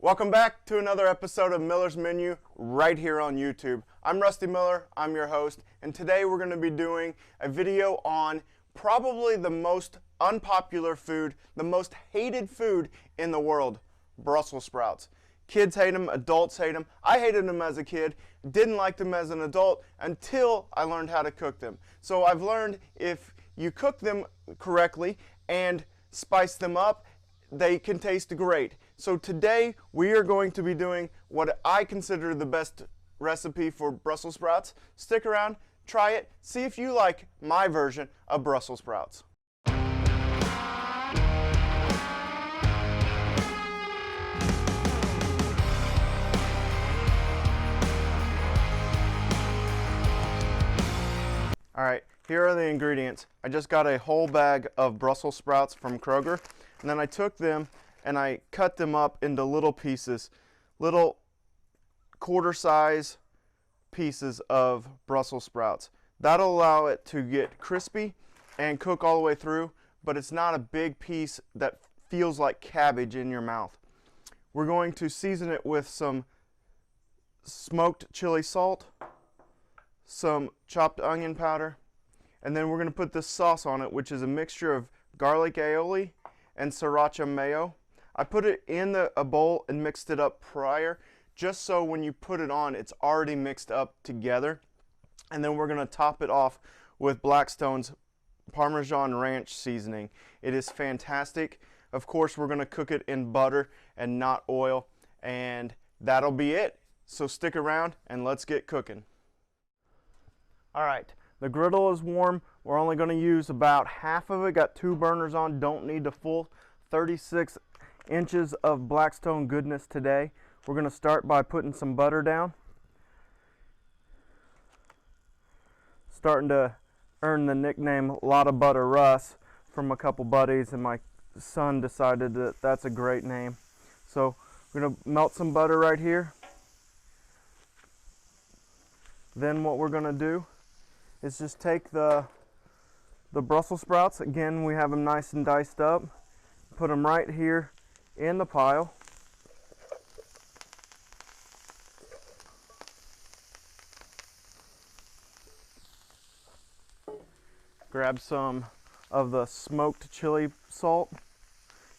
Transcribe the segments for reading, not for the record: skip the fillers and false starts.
Welcome back to another episode of Miller's Menu right here on YouTube. I'm Rusty Miller, I'm your host, and today we're going to be doing a video on probably the most unpopular food, the most hated food in the world, Brussels sprouts. Kids hate them, adults hate them. I hated them as a kid, didn't like them as an adult until I learned how to cook them. So I've learned if you cook them correctly and spice them up, they can taste great. So today we are going to be doing what I consider the best recipe for Brussels sprouts. Stick around, try it, see if you like my version of Brussels sprouts. Alright, here are the ingredients. I just got a whole bag of Brussels sprouts from Kroger, and then I took them and I cut them up into little pieces, little quarter-size pieces of Brussels sprouts. That'll allow it to get crispy and cook all the way through, but it's not a big piece that feels like cabbage in your mouth. We're going to season it with some smoked chili salt, some chopped onion powder, and then we're going to put this sauce on it, which is a mixture of garlic aioli and sriracha mayo. I put it in a bowl and mixed it up prior, just so when you put it on, it's already mixed up together. And then we're going to top it off with Blackstone's Parmesan Ranch seasoning. It is fantastic. Of course, we're going to cook it in butter and not oil, and that'll be it. So stick around and let's get cooking. All right, the griddle is warm. We're only going to use about half of it. Got 2 burners on, don't need the full 36 inches of Blackstone goodness today. We're going to start by putting some butter down. Starting to earn the nickname Lot of Butter Russ from a couple buddies, and my son decided that that's a great name. So we're going to melt some butter right here. Then what we're going to do is just take the Brussels sprouts. Again, we have them nice and diced up. Put them right here in the pile. Grab some of the smoked chili salt.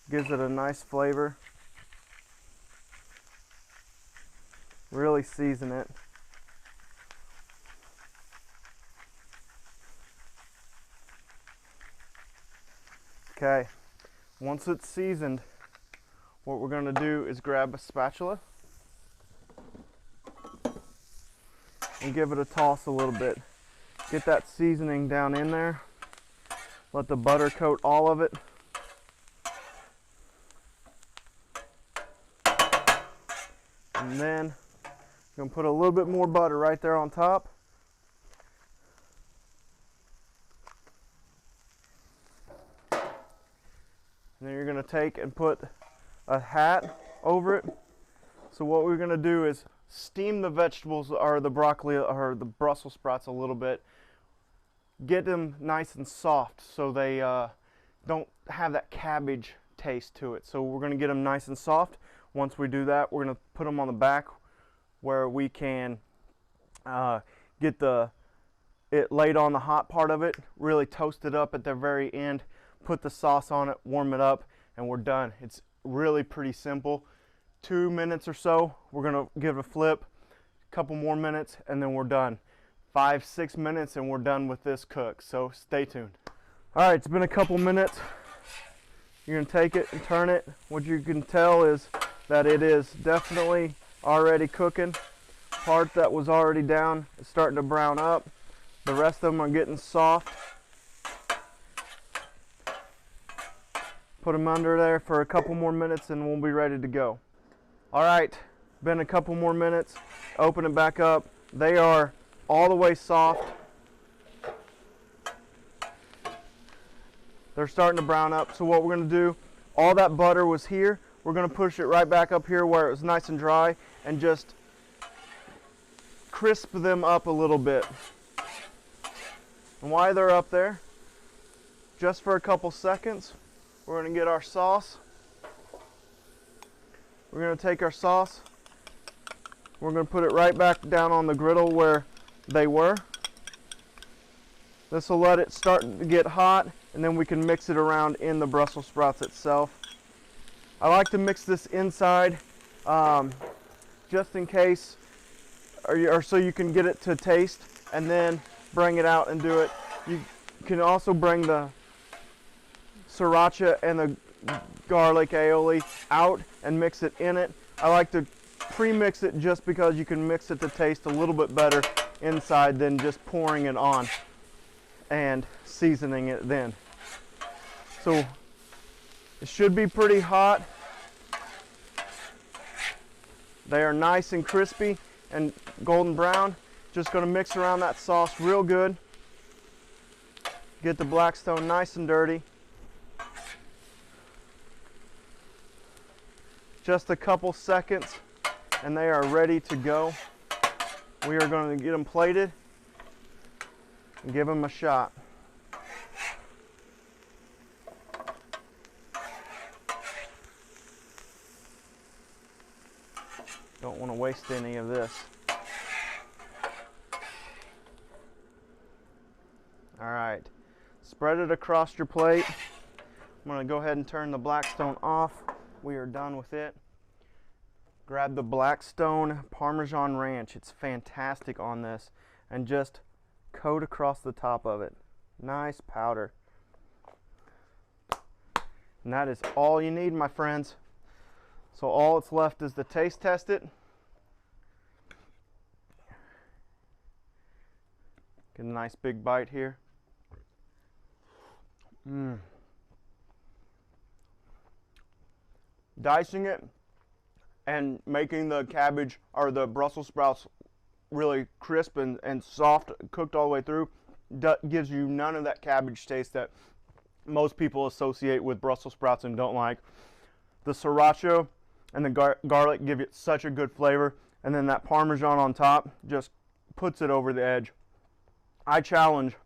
Gives it a nice flavor. Really season it. Okay, once it's seasoned, what we're going to do is grab a spatula and give it a toss a little bit. Get that seasoning down in there. Let the butter coat all of it. And then I'm going to put a little bit more butter right there on top. And then you're going to take and put a hat over it. So what we're going to do is steam the vegetables, or the broccoli or the Brussels sprouts, a little bit. Get them nice and soft so they don't have that cabbage taste to it. So we're going to get them nice and soft. Once we do that, we're going to put them on the back where we can get it laid on the hot part of it, really toast it up at the very end, put the sauce on it, warm it up, and we're done. It's really pretty simple. 2 minutes or so, we're gonna give it a flip, a couple more minutes, and then we're done. 5-6 minutes and we're done with this cook, so stay tuned. All right, it's been a couple minutes. You're gonna take it and turn it. What you can tell is that it is definitely already cooking. Part that was already down is starting to brown up. The rest of them are getting soft. Put them under there for a couple more minutes and we'll be ready to go. All right, been a couple more minutes. Open it back up. They are all the way soft. They're starting to brown up. So what we're going to do, all that butter was here. We're going to push it right back up here where it was nice and dry and just crisp them up a little bit. And while they're up there, just for a couple seconds, we're going to get our sauce. We're going to take our sauce. We're going to put it right back down on the griddle where they were. This will let it start to get hot, and then we can mix it around in the Brussels sprouts itself. I like to mix this inside just in case, or so you can get it to taste, and then bring it out and do it. You can also bring the sriracha and the garlic aioli out and mix it in it. I like to pre-mix it just because you can mix it to taste a little bit better inside than just pouring it on and seasoning it then. So it should be pretty hot. They are nice and crispy and golden brown. Just going to mix around that sauce real good. Get the Blackstone nice and dirty. Just a couple seconds and they are ready to go. We are going to get them plated and give them a shot. Don't want to waste any of this. All right, spread it across your plate. I'm going to go ahead and turn the Blackstone off. We are done with it. Grab the Blackstone Parmesan Ranch. It's fantastic on this. And just coat across the top of it. Nice powder. And that is all you need, my friends. So all that's left is to taste test it. Get a nice big bite here. Dicing it and making the cabbage or the Brussels sprouts really crisp and soft, cooked all the way through, gives you none of that cabbage taste that most people associate with Brussels sprouts and don't like. The sriracha and the garlic give it such a good flavor, and then that Parmesan on top just puts it over the edge. I challenge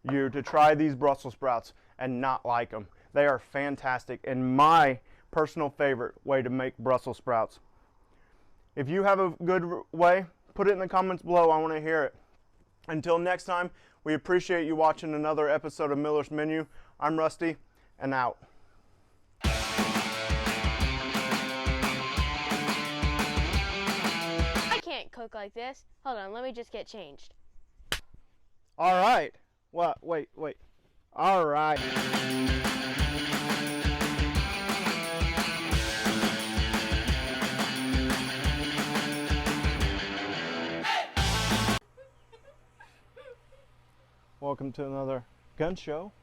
you to try these Brussels sprouts and not like them. They are fantastic and my personal favorite way to make Brussels sprouts. If you have a good way, put it in the comments below. I want to hear it. Until next time, we appreciate you watching another episode of Miller's Menu. I'm Rusty, and out. I can't cook like this. Hold on, let me just get changed. All right. What? Wait. All right. Welcome to another gun show.